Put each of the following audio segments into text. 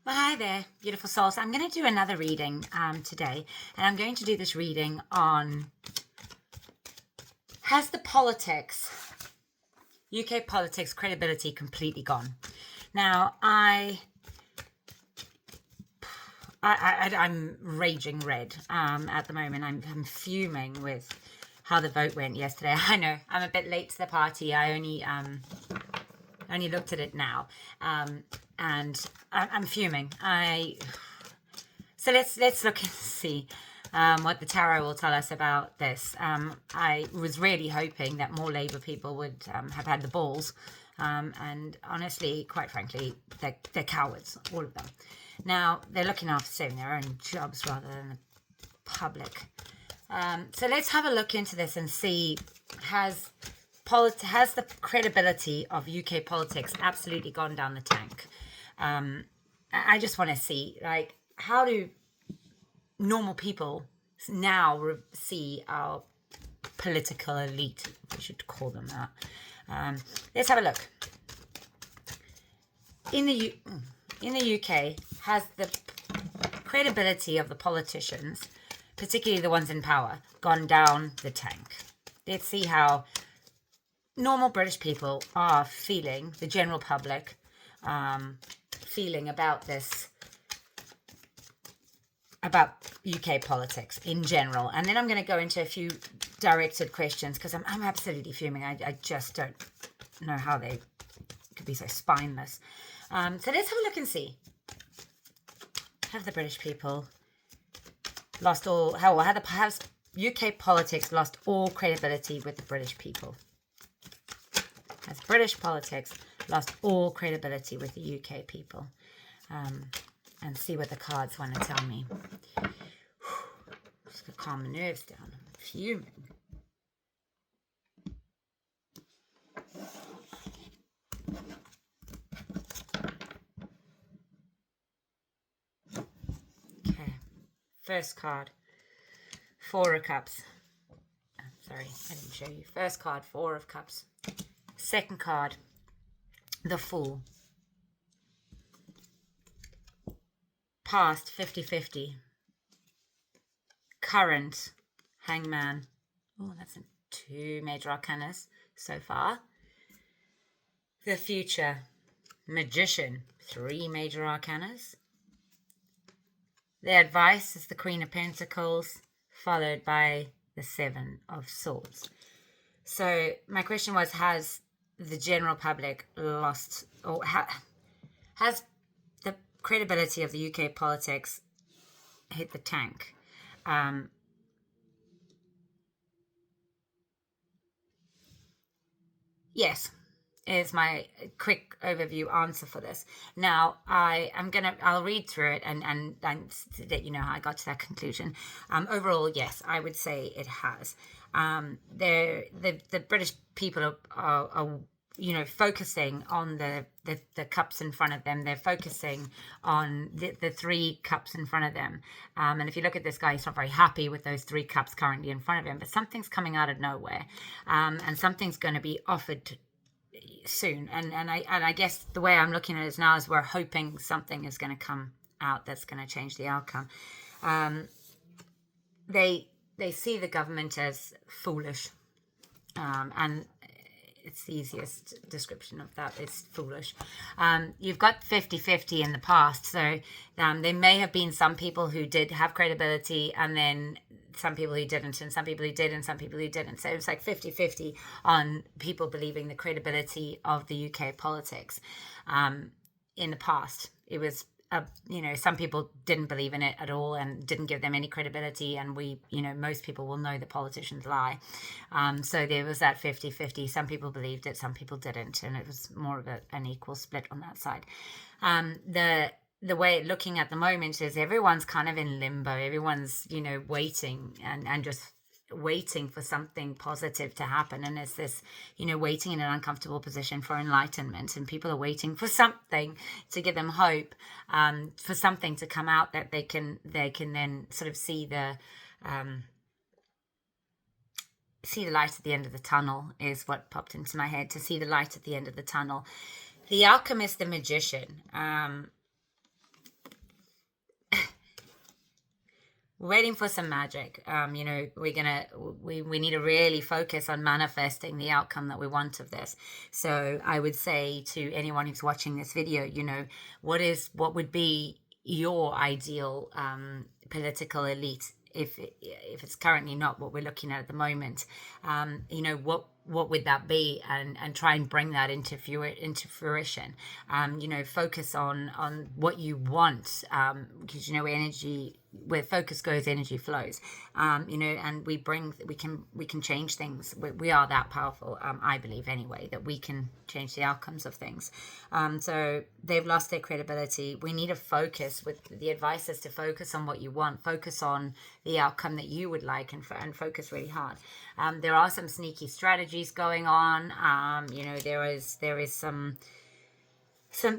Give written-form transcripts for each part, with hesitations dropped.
Well, hi there, beautiful souls. I'm going to do another reading today, and I'm going to do this reading on has the UK politics credibility completely gone? Now, I'm raging red at the moment. I'm fuming with how the vote went yesterday. I know I'm a bit late to the party. I only looked at it now, and I'm fuming. So let's look and see what the tarot will tell us about this. I was really hoping that more Labour people would have had the balls, and honestly, quite frankly, they're cowards, all of them. Now they're looking after saving their own jobs rather than the public. So let's have a look into this and see has the credibility of UK politics absolutely gone down the tank? I just want to see, like, how do normal people now see our political elite, if we should call them that. Let's have a look. In the UK, has the credibility of the politicians, particularly the ones in power, gone down the tank? Let's see how normal British people are feeling, the general public feeling about this, about UK politics in general. And then I'm going to go into a few directed questions because I'm absolutely fuming. I just don't know how they could be so spineless. So let's have a look and see. Have the British people lost all, has UK politics lost all credibility with the British people? Has British politics lost all credibility with the UK people? And see what the cards want to tell me. Just to calm my nerves down. I'm fuming. Okay. First card. Four of Cups. Sorry, I didn't show you. First card, Four of Cups. Second card, the Fool. Past, 50-50. Current, Hangman. Oh, that's two major arcanas so far. The future, Magician. Three major arcanas. The advice is the Queen of Pentacles, followed by the Seven of Swords. So my question was, has the general public lost, or has the credibility of the UK politics hit the tank? Yes, is my quick overview answer for this. Now, I'll read through it and let you know how I got to that conclusion. Overall, yes, I would say it has. The British people are focusing on the cups in front of them. They're focusing on the three cups in front of them. And if you look at this guy, he's not very happy with those three cups currently in front of him, but something's coming out of nowhere. And something's going to be offered soon. And I guess the way I'm looking at it now is we're hoping something is going to come out that's going to change the outcome. They see the government as foolish. And it's the easiest description of that. It's foolish. You've got 50-50 in the past. So there may have been some people who did have credibility, and then some people who didn't, and some people who did, and some people who didn't. So it was like 50-50 on people believing the credibility of the UK politics. In the past, it was some people didn't believe in it at all and didn't give them any credibility. And most people will know that politicians lie. So there was that 50-50. Some people believed it, some people didn't. And it was more of an equal split on that side. The way looking at the moment is everyone's kind of in limbo. Everyone's, waiting and just waiting for something positive to happen. And it's this, waiting in an uncomfortable position for enlightenment, and people are waiting for something to give them hope, for something to come out that they can then sort of see the light at the end of the tunnel is what popped into my head. To see the light at the end of the tunnel. The Alchemist, the Magician. waiting for some magic. You know, we need to really focus on manifesting the outcome that we want of this. So I would say to anyone who's watching this video, you know, what would be your ideal political elite if it's currently not what we're looking at the moment? You know, what would that be, and try and bring that into fruition. You know, focus on what you want, because you know, energy, where focus goes, energy flows. You know, and we can change things. We are that powerful, I believe anyway, that we can change the outcomes of things. So they've lost their credibility. We need to focus. With the advice is to focus on what you want, focus on the outcome that you would like, and focus really hard. There are some sneaky strategies going on. You know, there is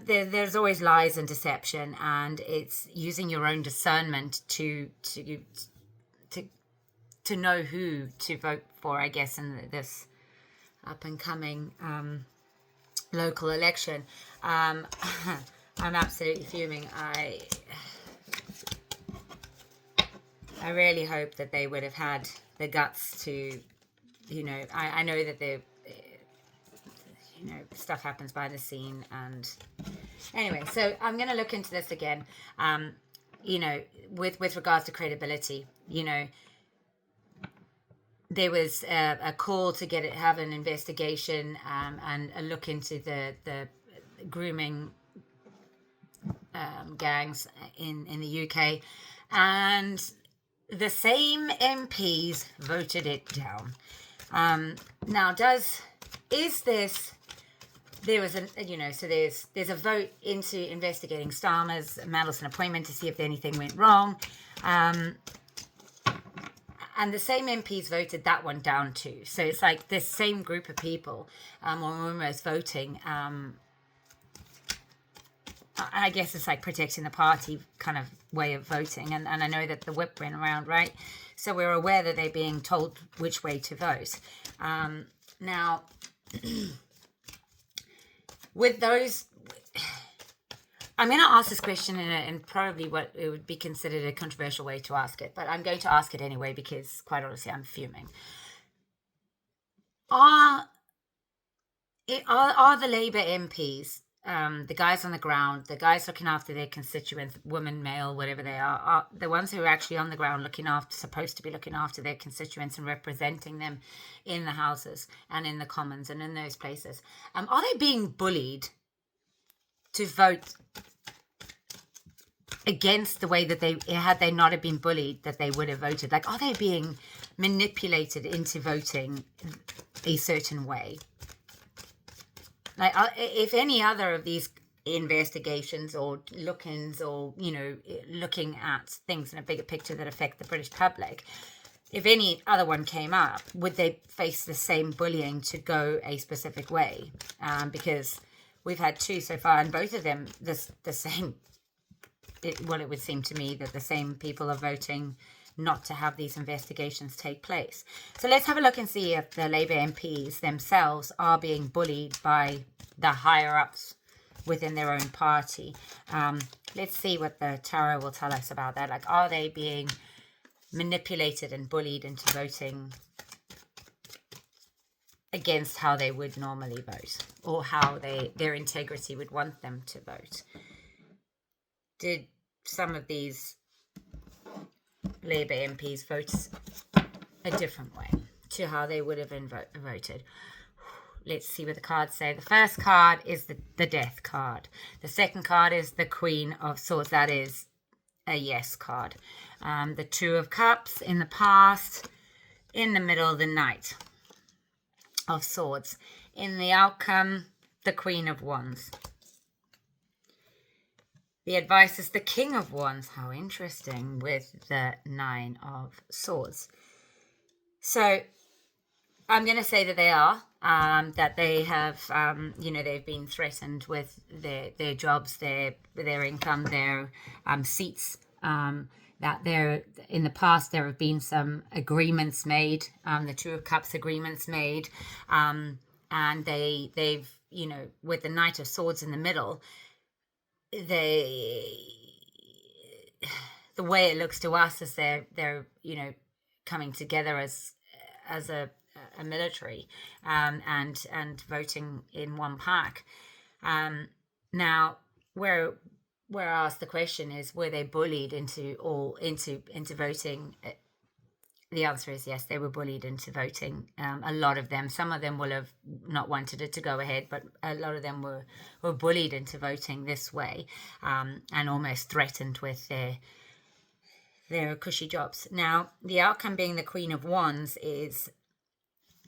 there's always lies and deception, and it's using your own discernment to know who to vote for, I guess, in this up and coming local election. I'm absolutely fuming. I really hope that they would have had the guts to, you know, I know that they, you know, stuff happens behind the scene. And anyway, so I'm going to look into this again. You know, with regards to credibility, you know, there was a call to have an investigation and a look into the grooming gangs in the UK, and the same MPs voted it down. Now, there was there's a vote into investigating Starmer's Madison appointment to see if anything went wrong. And the same MPs voted that one down too. So it's like this same group of people are almost voting. I guess it's like protecting the party kind of way of voting. And I know that the whip went around, right? So we're aware that they're being told which way to vote. Now, with those, I'm going to ask this question in probably what it would be considered a controversial way to ask it, but I'm going to ask it anyway because, quite honestly, I'm fuming. Are the Labour MPs, the guys on the ground, the guys looking after their constituents, women, male, whatever they are the ones who are actually on the ground supposed to be looking after their constituents and representing them in the houses and in the Commons and in those places? Are they being bullied to vote against the way that had they not have been bullied, that they would have voted? Like, are they being manipulated into voting a certain way? Like, if any other of these investigations or look-ins, or, you know, looking at things in a bigger picture that affect the British public, if any other one came up, would they face the same bullying to go a specific way? Because we've had two so far, and both of them, the same. It would seem to me that the same people are voting not to have these investigations take place. So let's have a look and see if the Labour MPs themselves are being bullied by the higher-ups within their own party. Let's see what the tarot will tell us about that. Like, are they being manipulated and bullied into voting against how they would normally vote, or how their integrity would want them to vote? Did some of these Labour MPs vote a different way to how they would have been voted? Let's see what the cards say. The first card is the Death card. The second card is the Queen of Swords. That is a yes card. The Two of Cups in the past. In the middle, the Knight of Swords. In the outcome, the Queen of Wands. The advice is the King of Wands. How interesting, with the Nine of Swords. So I'm going to say that they are, that they have, they've been threatened with their jobs, their income, their seats, that there, in the past, there have been some agreements made, the Two of Cups agreements made, and they've, with the Knight of Swords in the middle, the the way it looks to us is they're coming together as a military, and voting in one pack. Now, where I asked the question is, were they bullied into voting? The answer is yes, they were bullied into voting. A lot of them, some of them will have not wanted it to go ahead, but a lot of them were bullied into voting this way, and almost threatened with their cushy jobs. Now, the outcome being the Queen of Wands is,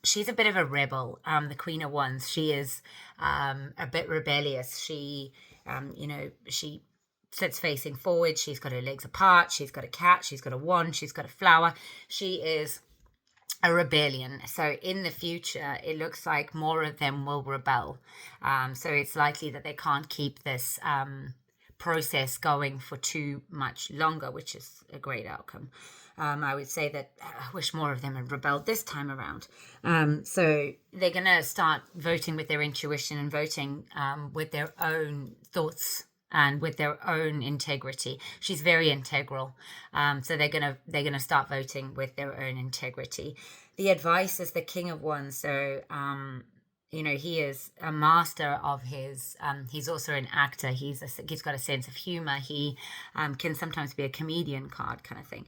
she's a bit of a rebel. The Queen of Wands, she is a bit rebellious. She, she sits facing forward. She's got her legs apart. She's got a cat. She's got a wand. She's got a flower. She is a rebellion. So in the future, it looks like more of them will rebel. So it's likely that they can't keep this process going for too much longer, which is a great outcome. I would say that I wish more of them had rebelled this time around. So they're going to start voting with their intuition and voting with their own thoughts and with their own integrity. She's very integral. So they're gonna start voting with their own integrity. The advice is the King of Wands. So he is a master of his. He's also an actor. He's got a sense of humor. He can sometimes be a comedian card kind of thing.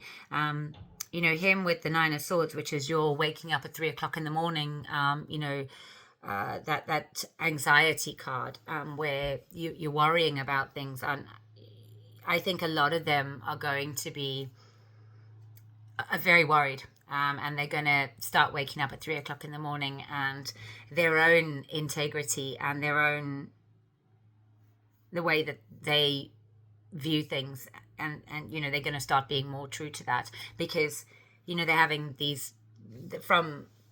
Him with the Nine of Swords, which is you're waking up at 3 o'clock in the morning. That anxiety card, where you're worrying about things. And I think a lot of them are going to be very worried. And they're going to start waking up at 3 o'clock in the morning, and their own integrity and the way that they view things. And they're going to start being more true to that, because, they're having these,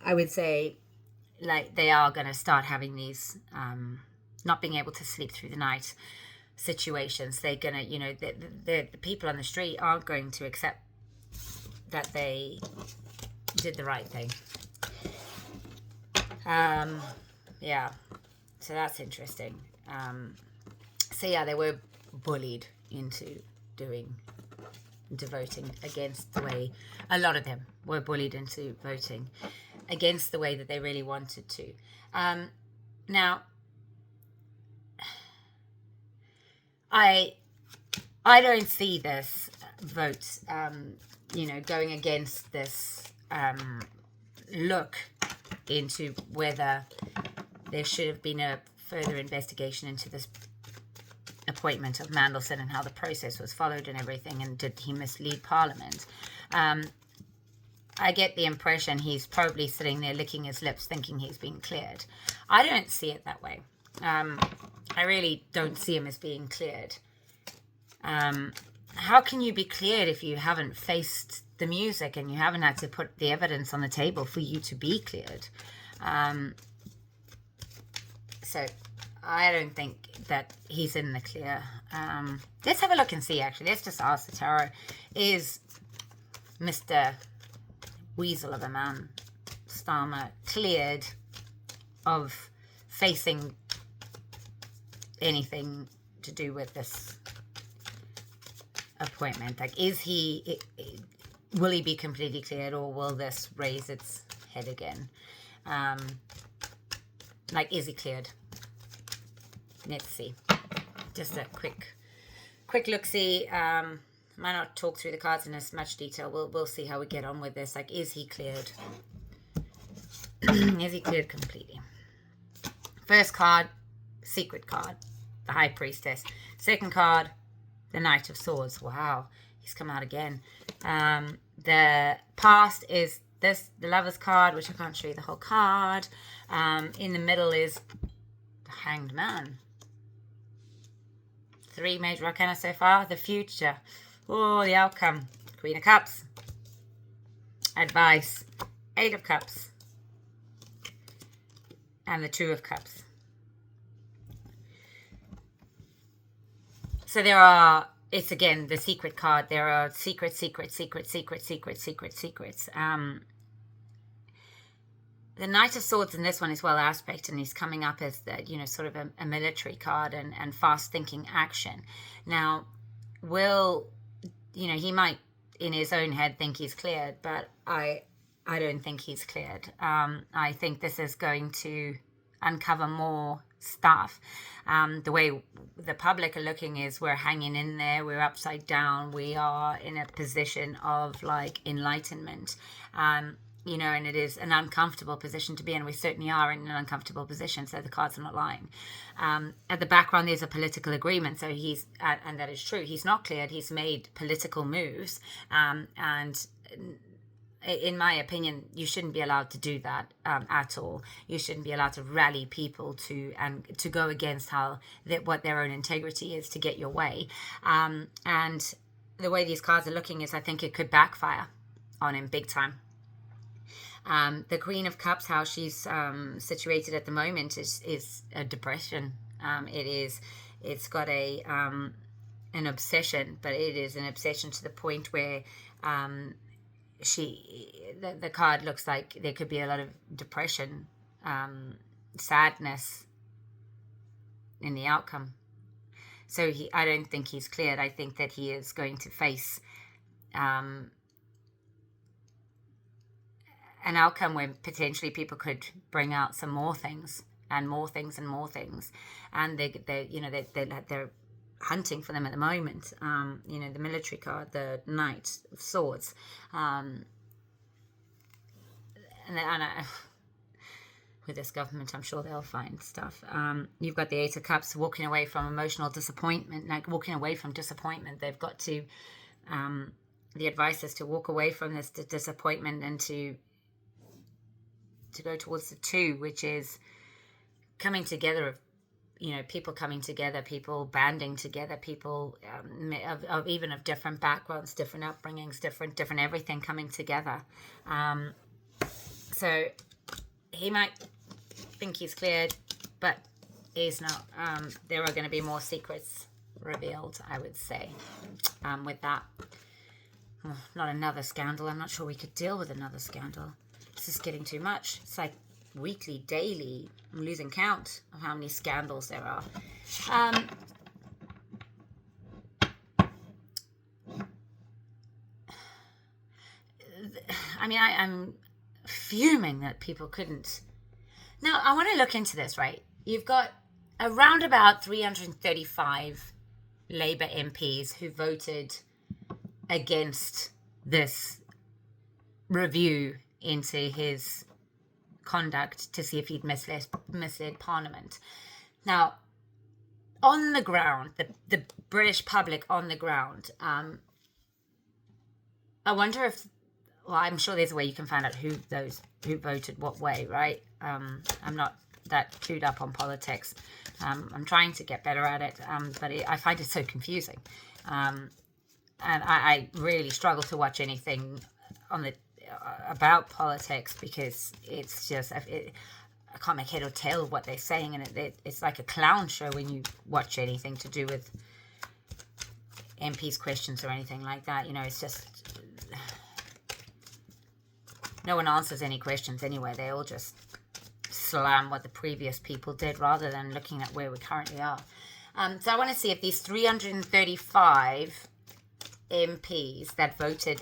I would say, like, they are going to start having these not being able to sleep through the night situations. They're going to, the people on the street aren't going to accept that they did the right thing. Yeah, so that's interesting. They were bullied into voting against the way, a lot of them were bullied into voting against the way that they really wanted to. Now, I don't see this vote, going against this look into whether there should have been a further investigation into this appointment of Mandelson and how the process was followed and everything, and did he mislead Parliament. I get the impression he's probably sitting there licking his lips thinking he's been cleared. I don't see it that way. I really don't see him as being cleared. How can you be cleared if you haven't faced the music and you haven't had to put the evidence on the table for you to be cleared? So I don't think that he's in the clear. Let's have a look and see, actually. Let's just ask the tarot. Is Mr. Weasel of a man, Starmer, cleared of facing anything to do with this appointment? Like, will he be completely cleared, or will this raise its head again? Is he cleared? Let's see. Just a quick look-see. Might not talk through the cards in as much detail. We'll see how we get on with this. Like, is he cleared? Is he cleared completely? First card, secret card, the High Priestess. Second card, the Knight of Swords. Wow, he's come out again. The past is this, the Lover's card, which I can't show you the whole card. In the middle is the Hanged Man. 3 major arcana so far. The future. Oh, the outcome. Queen of Cups. Advice. 8 of Cups. And the 2 of Cups. So it's again the secret card. There are secrets. The Knight of Swords in this one is well aspect, and he's coming up as the, sort of a military card and fast thinking action. Now, will you know, he might in his own head think he's cleared, but I don't think he's cleared. I think this is going to uncover more stuff. The way the public are looking is we're hanging in there, we're upside down, we are in a position of like enlightenment. You know, and it is an uncomfortable position to be in. We certainly are in an uncomfortable position, so the cards are not lying. At the background, there's a political agreement, so he's, and that is true, he's not cleared, he's made political moves, and in my opinion, you shouldn't be allowed to do that at all. You shouldn't be allowed to rally people to go against what their own integrity is to get your way. And the way these cards are looking is, I think it could backfire on him big time. The Queen of Cups, how she's situated at the moment, is a depression. It's got an obsession, but it is an obsession to the point where the card looks like there could be a lot of depression, sadness in the outcome. So I don't think he's cleared. I think that he is going to face an outcome where potentially people could bring out some more things and more things and more things, and they're hunting for them at the moment. You know, the military card, the Knight of Swords, with this government, I'm sure they'll find stuff. You've got the Eight of Cups, walking away from emotional disappointment, like walking away from disappointment. They've got to, the advice is to walk away from this disappointment and to go towards the Two, which is coming together of, you know, people coming together, people banding together, people even of different backgrounds, different upbringings, different everything coming together. So he might think he's cleared, but he's not. There are going to be more secrets revealed, I would say, with that. Oh, not another scandal. I'm not sure we could deal with another scandal. This is getting too much. It's like weekly, daily. I'm losing count of how many scandals there are. I mean, I'm fuming that people couldn't. Now, I want to look into this, right? You've got around about 335 Labour MPs who voted against this review into his conduct to see if he'd misled Parliament. Now, on the ground, the British public on the ground, I wonder if, well, I'm sure there's a way you can find out who voted what way, right? I'm not that clued up on politics. I'm trying to get better at it, but I find it so confusing. And I really struggle to watch anything about politics because it's just, I can't make head or tail of what they're saying, and it's like a clown show when you watch anything to do with MPs' questions or anything like that. You know, it's just, no one answers any questions anyway. They all just slam what the previous people did rather than looking at where we currently are. So I want to see if these 335 MPs that voted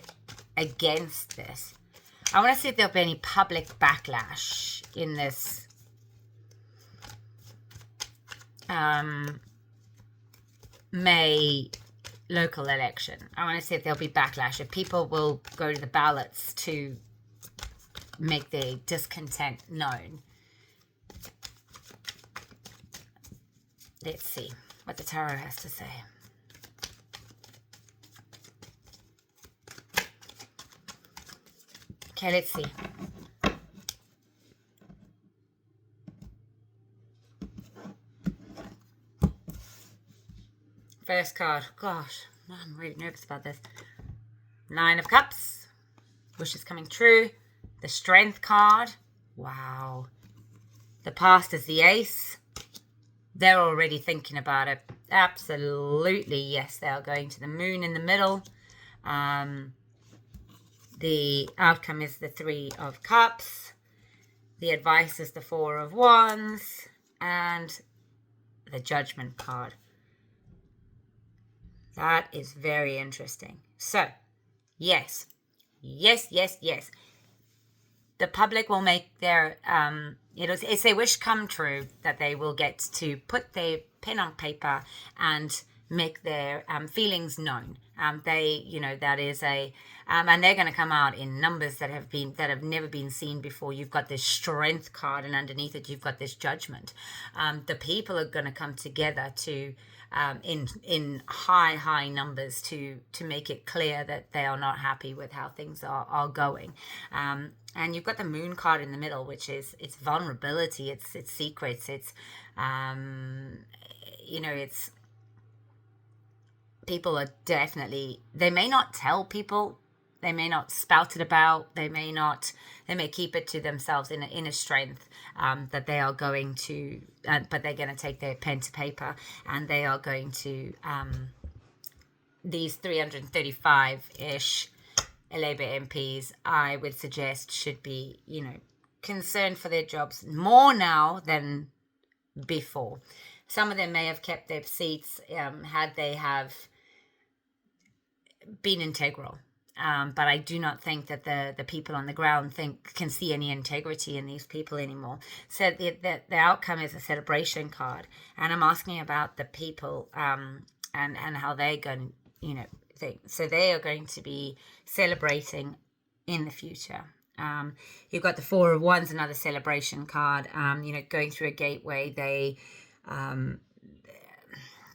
against this, I want to see if there'll be any public backlash in this May local election. I want to see if there'll be backlash, if people will go to the ballots to make their discontent known. Let's see what the tarot has to say. Okay, let's see. First card. Gosh, I'm really nervous about this. Nine of Cups. Wishes coming true. The Strength card. Wow. The past is the Ace. They're already thinking about it. Absolutely, yes. They are going to the moon in the middle. The outcome is the Three of Cups. The advice is the Four of Wands. And the Judgment card. That is very interesting. So, yes. The public will make their, it's their wish come true that they will get to put their pen on paper and make their feelings known. That is and they're going to come out in numbers that have never been seen before. You've got this strength card, and underneath it, you've got this judgment. The people are going to come together to, in high numbers to make it clear that they are not happy with how things are going. And you've got the moon card in the middle, which is it's vulnerability, it's secrets, it's it's people are definitely, they may not tell people, they may not spout it about, they may keep it to themselves in a strength that they are going to, but they're going to take their pen to paper, and they are going to, these 335-ish Labour MPs, I would suggest, should be, concerned for their jobs more now than before. Some of them may have kept their seats had they have been integral. But I do not think that the people on the ground can see any integrity in these people anymore. So the outcome is a celebration card, and I'm asking about the people and how they're going, think. So they are going to be celebrating in the future. You've got the Four of Wands, another celebration card. Going through a gateway,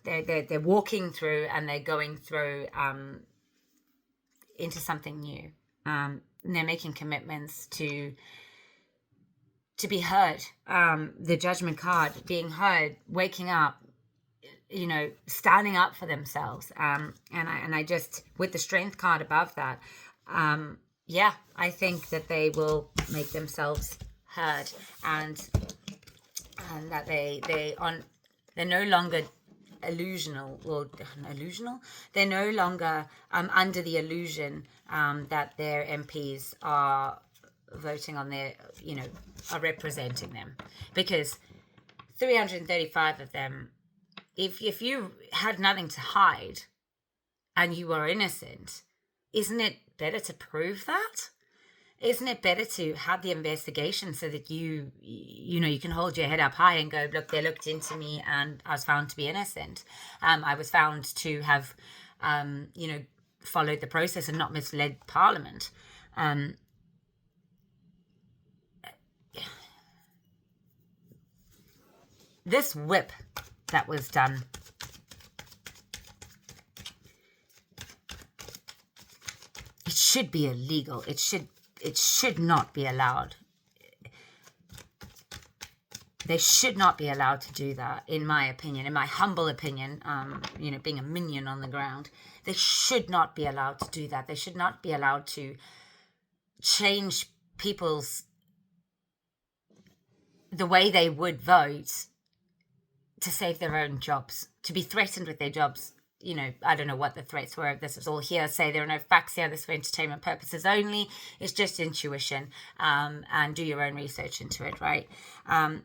they're walking through, and they're going through into something new. And they're making commitments to be heard. The Judgment card, being heard, waking up, standing up for themselves. And I just, with the Strength card above that, I think that they will make themselves heard, and that they're no longer illusional. They're no longer under the illusion that their MPs are voting on their, are representing them, because 335 of them, if you had nothing to hide and you are innocent, isn't it better to prove that? Isn't it better to have the investigation so that you can hold your head up high and go, look, they looked into me and I was found to be innocent. I was found to have, followed the process and not misled Parliament. This whip that was done, it should be illegal. It should not be allowed. They should not be allowed to do that, in my opinion, in my humble opinion, being a minion on the ground. They should not be allowed to do that. They should not be allowed to change the way they would vote to save their own jobs, to be threatened with their jobs. I don't know what the threats were. This is all hearsay. There are no facts here. This is for entertainment purposes only. It's just intuition, and do your own research into it, right? I'm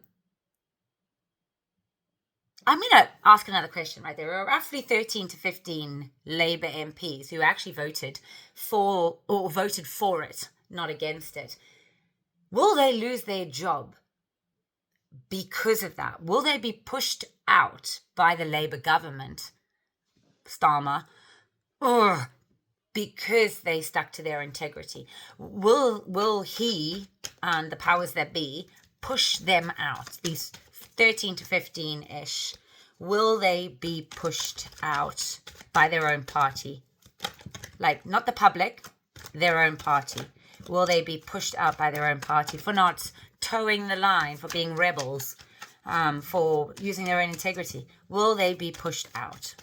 going to ask another question, right? There are roughly 13 to 15 Labour MPs who actually voted for it, not against it. Will they lose their job because of that? Will they be pushed out by the Labour government, Starmer, or because they stuck to their integrity? Will he and the powers that be push them out? These 13 to 15-ish, will they be pushed out by their own party? Like, not the public, their own party. Will they be pushed out by their own party for not towing the line, for being rebels, for using their own integrity? Will they be pushed out?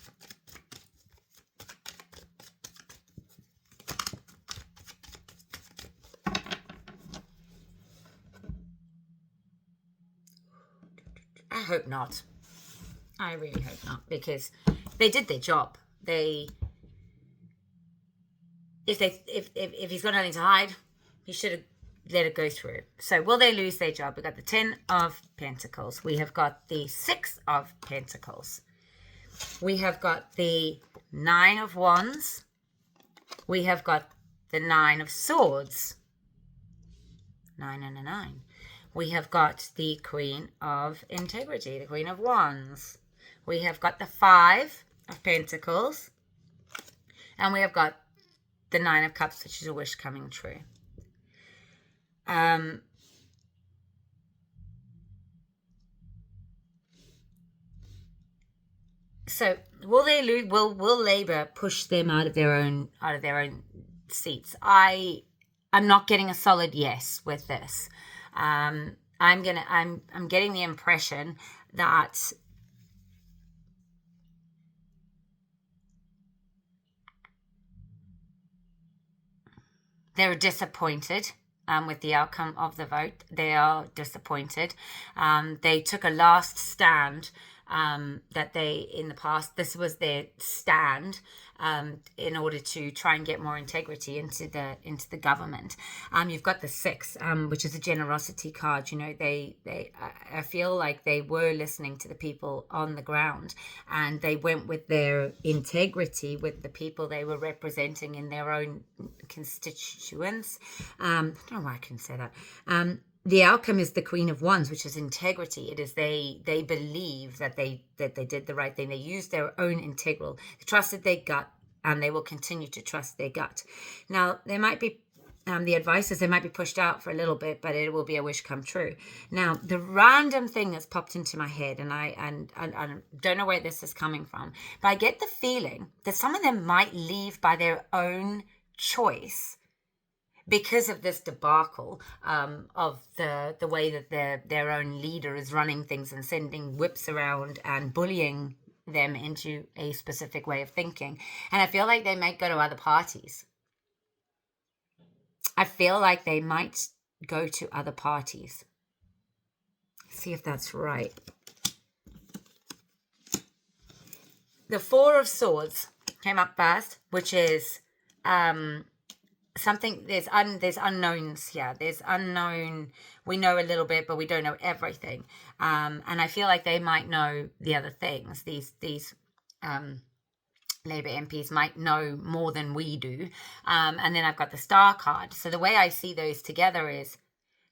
I hope not. I really hope not, because they did their job. If he's got nothing to hide, he should have let it go through. So will they lose their job? We've got the 10 of Pentacles. We have got the 6 of Pentacles. we have got the 9 of Wands. We have got the 9 of Swords. 9 and a 9. We have got the Queen of Integrity, the Queen of Wands. We have got the 5 of Pentacles. And we have got the 9 of Cups, which is a wish coming true. So will they lose? Will Labour push them out of their own seats? I'm not getting a solid yes with this. I'm getting the impression that they're disappointed with the outcome of the vote. They are disappointed. They took a last stand that they, in the past, this was their stand in order to try and get more integrity into the government. You've got the 6, which is a generosity card. You know, I feel like they were listening to the people on the ground, and they went with their integrity with the people they were representing in their own constituents. I don't know why I can say that. The outcome is the Queen of Wands, which is integrity. It is they believe that they did the right thing. They used their own integral. They trusted their gut, and they will continue to trust their gut. Now, there might be the advice is they might be pushed out for a little bit, but it will be a wish come true. Now, the random thing that's popped into my head, and I don't know where this is coming from, but I get the feeling that some of them might leave by their own choice, because of this debacle of the way that their own leader is running things and sending whips around and bullying them into a specific way of thinking. And I feel like they might go to other parties. I feel like they might go to other parties. See if that's right. The 4 of Swords came up first, which is something. There's unknowns here. There's unknown. We know a little bit, but we don't know everything. And I feel like they might know the other things. These Labour MPs might know more than we do. And then I've got the Star card. So the way I see those together is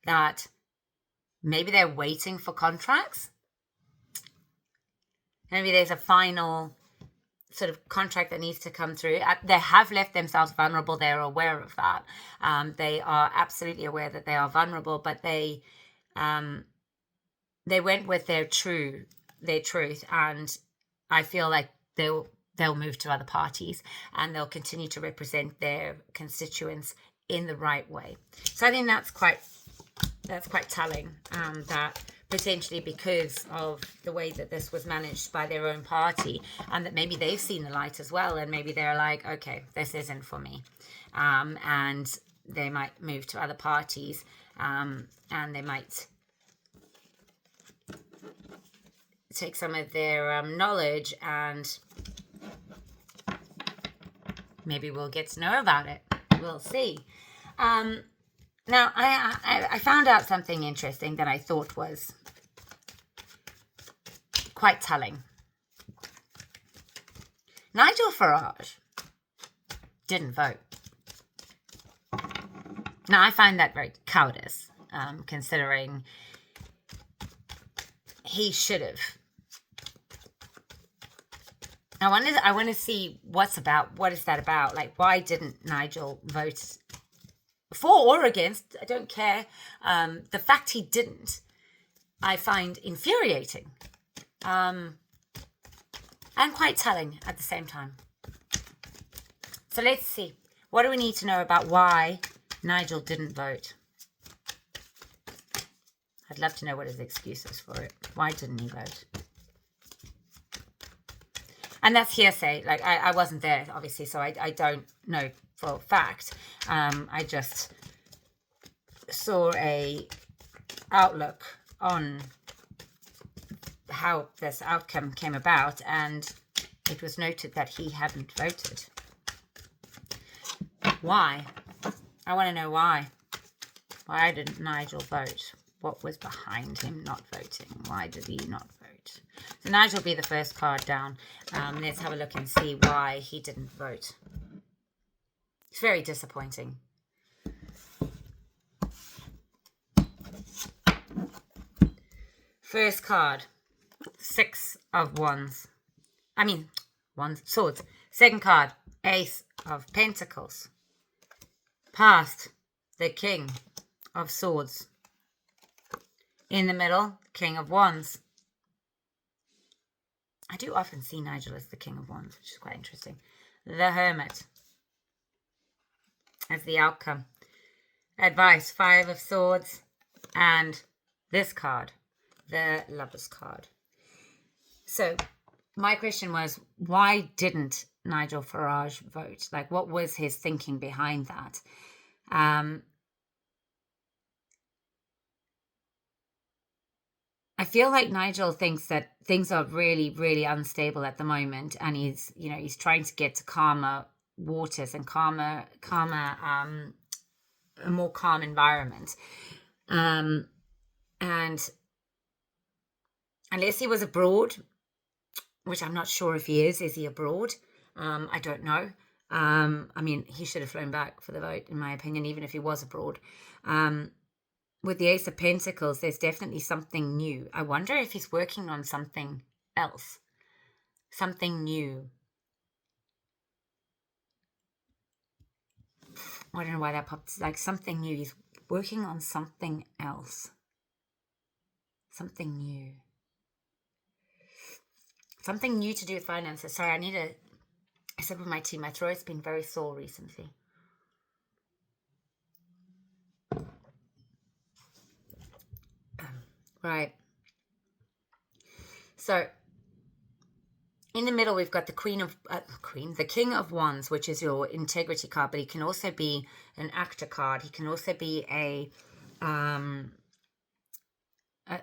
that maybe they're waiting for contracts. Maybe there's a final sort of contract that needs to come through. They have left themselves vulnerable. They're aware of that. They are absolutely aware that they are vulnerable, but they went with their truth, and I feel like they'll move to other parties, and they'll continue to represent their constituents in the right way. So I think that's quite telling, that potentially because of the way that this was managed by their own party, and that maybe they've seen the light as well, and maybe they're like, okay, this isn't for me, and they might move to other parties, and they might take some of their knowledge, and maybe we'll get to know about it. We'll see. Now, I found out something interesting that I thought was quite telling. Nigel Farage didn't vote. Now, I find that very cowardice, considering he should have. I want to see what is that about? Like, why didn't Nigel vote for or against? I don't care. The fact he didn't, I find infuriating, and quite telling at the same time. So let's see. What do we need to know about why Nigel didn't vote? I'd love to know what his excuse is for it. Why didn't he vote? And that's hearsay. Like, I wasn't there, obviously, so I don't know for a fact. I just saw a outlook on how this outcome came about, and it was noted that he hadn't voted. Why? I want to know why. Why didn't Nigel vote? What was behind him not voting? Why did he not vote? Nigel will be the first card down. Let's have a look and see why he didn't vote. It's very disappointing. First card, 6 of Wands. Swords. Second card, Ace of Pentacles. Past, the King of Swords. In the middle, King of Wands. I do often see Nigel as the King of Wands, which is quite interesting. The Hermit as the outcome. Advice, 5 of Swords. And this card, the Lover's card. So my question was, why didn't Nigel Farage vote? Like, what was his thinking behind that? I feel like Nigel thinks that things are really, really unstable at the moment, and he's trying to get to calmer waters and a more calm environment. And unless he was abroad, which I'm not sure if he is he abroad? I don't know. I mean, he should have flown back for the vote, in my opinion, even if he was abroad. With the Ace of Pentacles, there's definitely something new. I wonder if he's working on something else. Something new. I don't know why that popped. Like, something new. He's working on something else. Something new. Something new to do with finances. Sorry, I need a sip of my tea. My throat's been very sore recently. Right. So, in the middle, we've got the the King of Wands, which is your integrity card, but he can also be an actor card. He can also be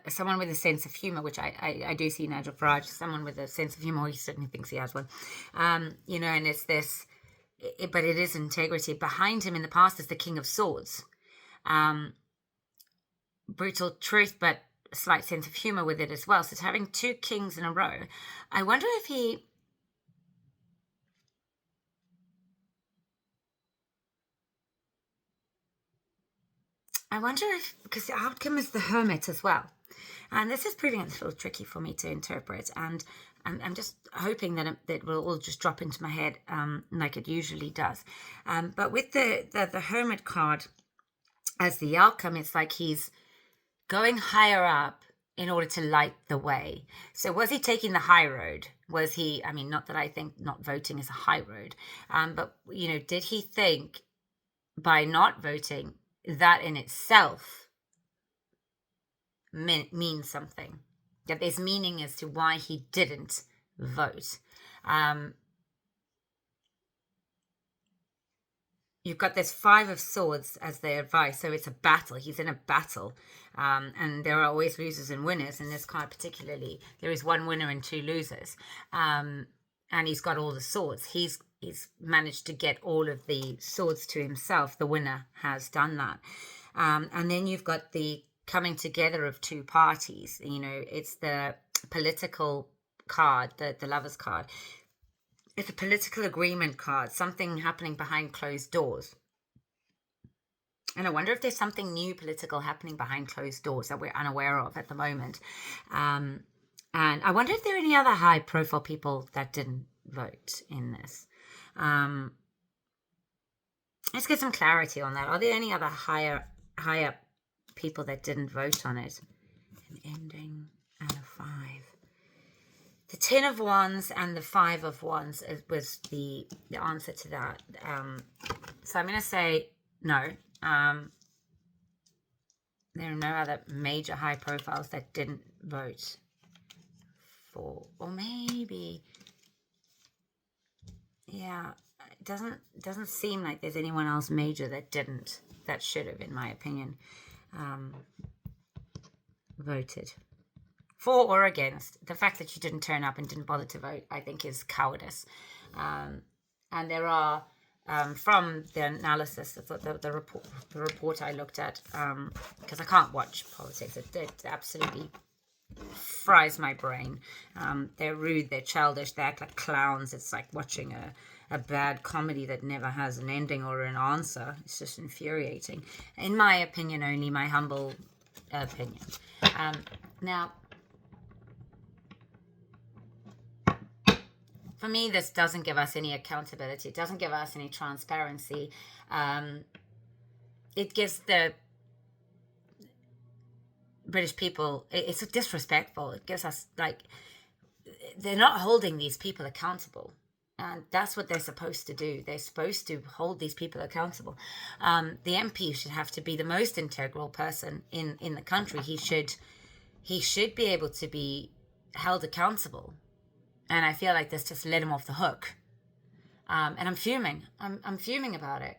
someone with a sense of humor, which I do see Nigel Farage, someone with a sense of humor. He certainly thinks he has one. And it's this, but it is integrity. Behind him in the past is the King of Swords. Brutal truth, but a slight sense of humor with it as well. So it's having 2 kings in a row. I wonder if because the outcome is the Hermit as well. And this is proving a little tricky for me to interpret. And I'm just hoping that it will all just drop into my head like it usually does. But with the Hermit card as the outcome, it's like he's going higher up in order to light the way. So was he taking the high road? Was he, not that I think not voting is a high road, but, did he think by not voting, that in itself means something? That there's meaning as to why he didn't vote. You've got this 5 of Swords as the advice. So it's a battle. He's in a battle. And there are always losers and winners. In this card particularly, there is 1 winner and 2 losers. And he's got all the swords. He's managed to get all of the swords to himself. The winner has done that. And then you've got the coming together of 2 parties. It's the political card, the Lover's card. It's a political agreement card, something happening behind closed doors. And I wonder if there's something new political happening behind closed doors that we're unaware of at the moment. And I wonder if there are any other high-profile people that didn't vote in this. Let's get some clarity on that. Are there any other higher people that didn't vote on it? An ending and a 5. The 10 of Wands and the 5 of Wands was the answer to that. So I'm going to say no. There are no other major high profiles that didn't vote for, or maybe, yeah, it doesn't seem like there's anyone else major that should have, in my opinion, voted. For or against. The fact that you didn't turn up and didn't bother to vote, I think, is cowardice. And there are, from the analysis, the report I looked at, because I can't watch politics, it absolutely fries my brain. They're rude, they're childish, they act like clowns. It's like watching a bad comedy that never has an ending or an answer. It's just infuriating. In my opinion, only my humble opinion. Now, for me, this doesn't give us any accountability. It doesn't give us any transparency. It gives the British people, it's disrespectful. It gives us, like, they're not holding these people accountable. And that's what they're supposed to do. They're supposed to hold these people accountable. The MP should have to be the most integral person in the country. He should be able to be held accountable. And I feel like this just let him off the hook. And I'm fuming. I'm fuming about it.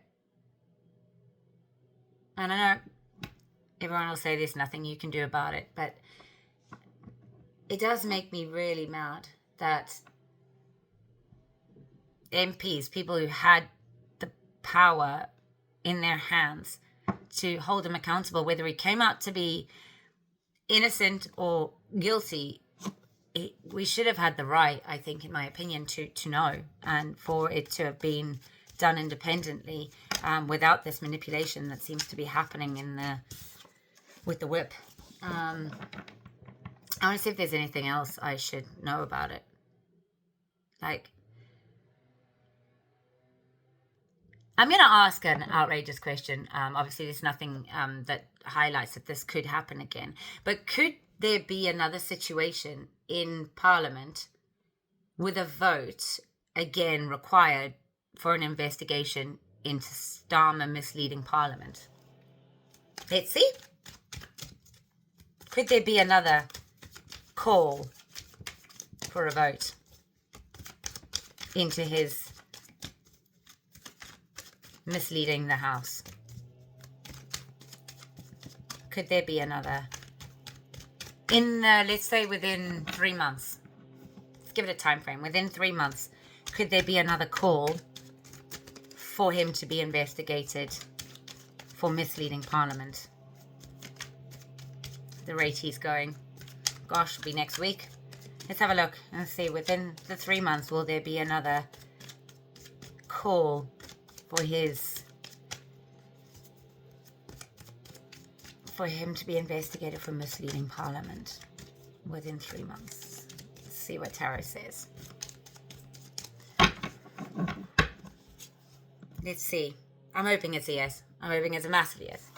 And I know everyone will say there's nothing you can do about it, but it does make me really mad that MPs, people who had the power in their hands to hold him accountable, whether he came out to be innocent or guilty, we should have had the right, I think, in my opinion, to know, and for it to have been done independently, without this manipulation that seems to be happening with the whip. I want to see if there's anything else I should know about it. Like, I'm going to ask an outrageous question. Obviously, there's nothing that highlights that this could happen again. But could there be another situation in Parliament with a vote again required for an investigation into Starmer misleading Parliament? Let's see. Could there be another call for a vote into his misleading the House? Could there be another in let's say within 3 months? Let's give it a time frame. Within 3 months, could there be another call for him to be investigated for misleading Parliament? The rate he's going, gosh, it'll be next week. Let's have a look and see, within the 3 months, will there be another call for him to be investigated for misleading Parliament within 3 months? Let's see what Tarot says. Let's see. I'm hoping it's a yes. I'm hoping it's a massive yes.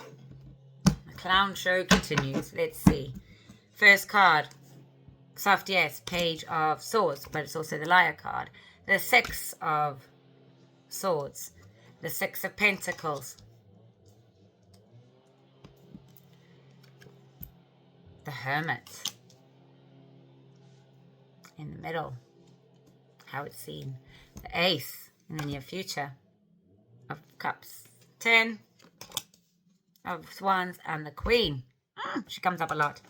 The clown show continues. Let's see. First card. Soft yes. Page of Swords. But it's also the Liar card. The Six of Swords. The Six of Pentacles. The Hermit. In the middle. How it's seen. The Ace in the near future. Of Cups. 10 of Wands and the Queen. She comes up a lot.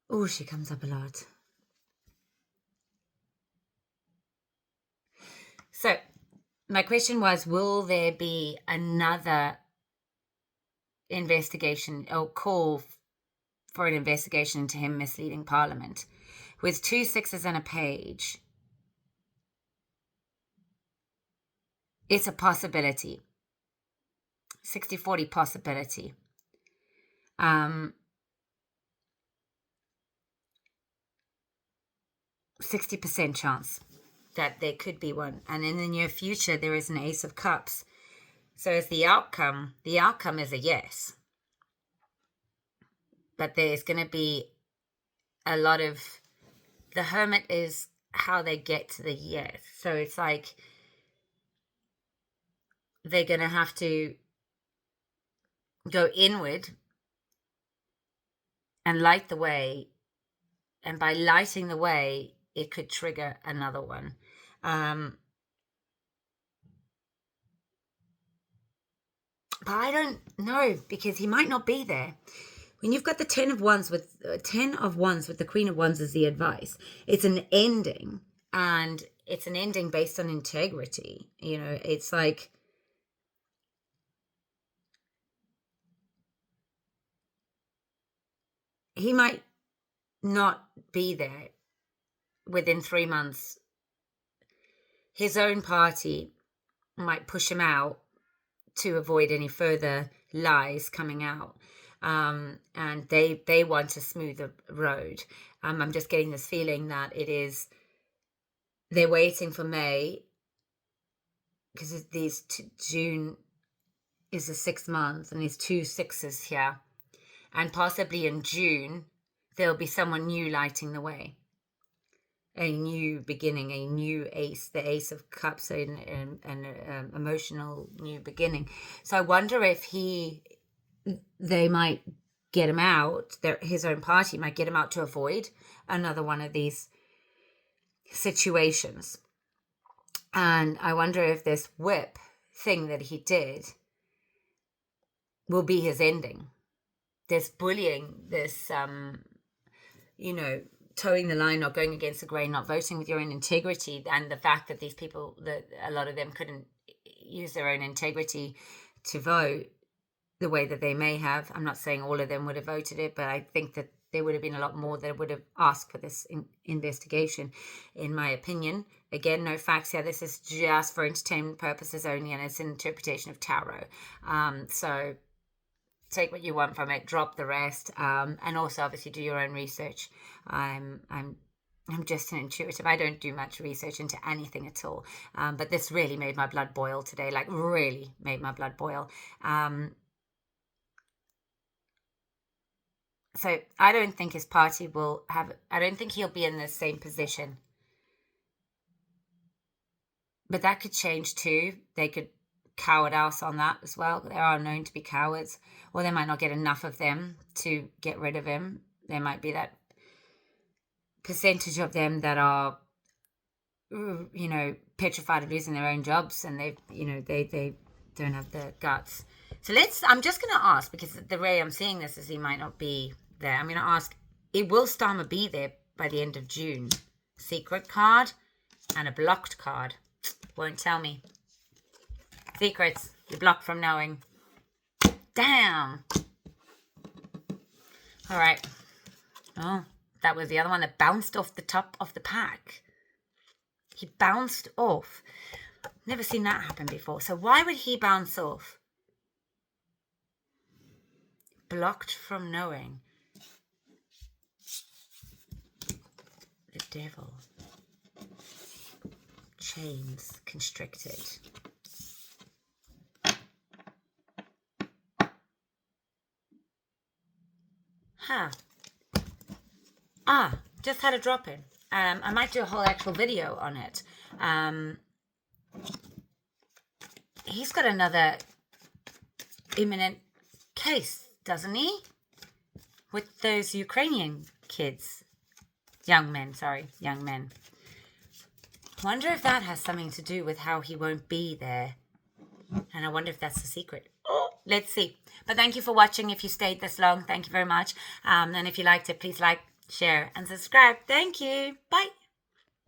Oh, she comes up a lot. So, my question was, will there be another investigation or call for an investigation into him misleading Parliament? With 2 sixes and a page, it's a possibility. 60-40 possibility. 60% chance that there could be one. And in the near future, there is an Ace of Cups. So as the outcome is a yes. But there's going to be a lot of... The Hermit is how they get to the yes. So it's like they're going to have to go inward and light the way. And by lighting the way, it could trigger another one. But I don't know, because he might not be there. When you've got the 10 of Wands with the Queen of Wands as the advice, it's an ending, and it's an ending based on integrity. You know, it's like he might not be there within 3 months, his own party might push him out to avoid any further lies coming out. And they want a smoother road. I'm just getting this feeling that they're waiting for May, because June is the 6th month, and there's 2 6s here. And possibly in June, there'll be someone new lighting the way. A new beginning, a new ace, the Ace of Cups, an emotional new beginning. So I wonder if they might get him out, his own party might get him out to avoid another one of these situations. And I wonder if this whip thing that he did will be his ending. This bullying, this, towing the line, not going against the grain, not voting with your own integrity, and the fact that these people, that a lot of them couldn't use their own integrity to vote the way that they may have. I'm not saying all of them would have voted it, but I think that there would have been a lot more that would have asked for this investigation, in my opinion. Again, no facts here. This is just for entertainment purposes only, and it's an interpretation of tarot. So take what you want from it, drop the rest, and also obviously do your own research. I'm just an intuitive. I don't do much research into anything at all. But this really made my blood boil today, like really made my blood boil. So I don't think his party I don't think he'll be in the same position. But that could change too. They could coward us on that as well. They are known to be cowards, or they might not get enough of them to get rid of him. There might be that percentage of them that are, petrified of losing their own jobs, and they don't have the guts. So I'm just going to ask, because the way I'm seeing this is he might not be there. I'm going to ask, will Starmer be there by the end of June? Secret card and a blocked card. Won't tell me. Secrets. You're blocked from knowing. Damn. All right. Oh, that was the other one that bounced off the top of the pack. He bounced off. Never seen that happen before. So why would he bounce off? Blocked from knowing. The devil. Chains constricted. Just had a drop in. I might do a whole actual video on it. He's got another imminent case, doesn't he? With those Ukrainian kids. Young men. Wonder if that has something to do with how he won't be there. And I wonder if that's the secret. Let's see. But thank you for watching. If you stayed this long, thank you very much. And if you liked it, please like, share, and subscribe. Thank you. Bye.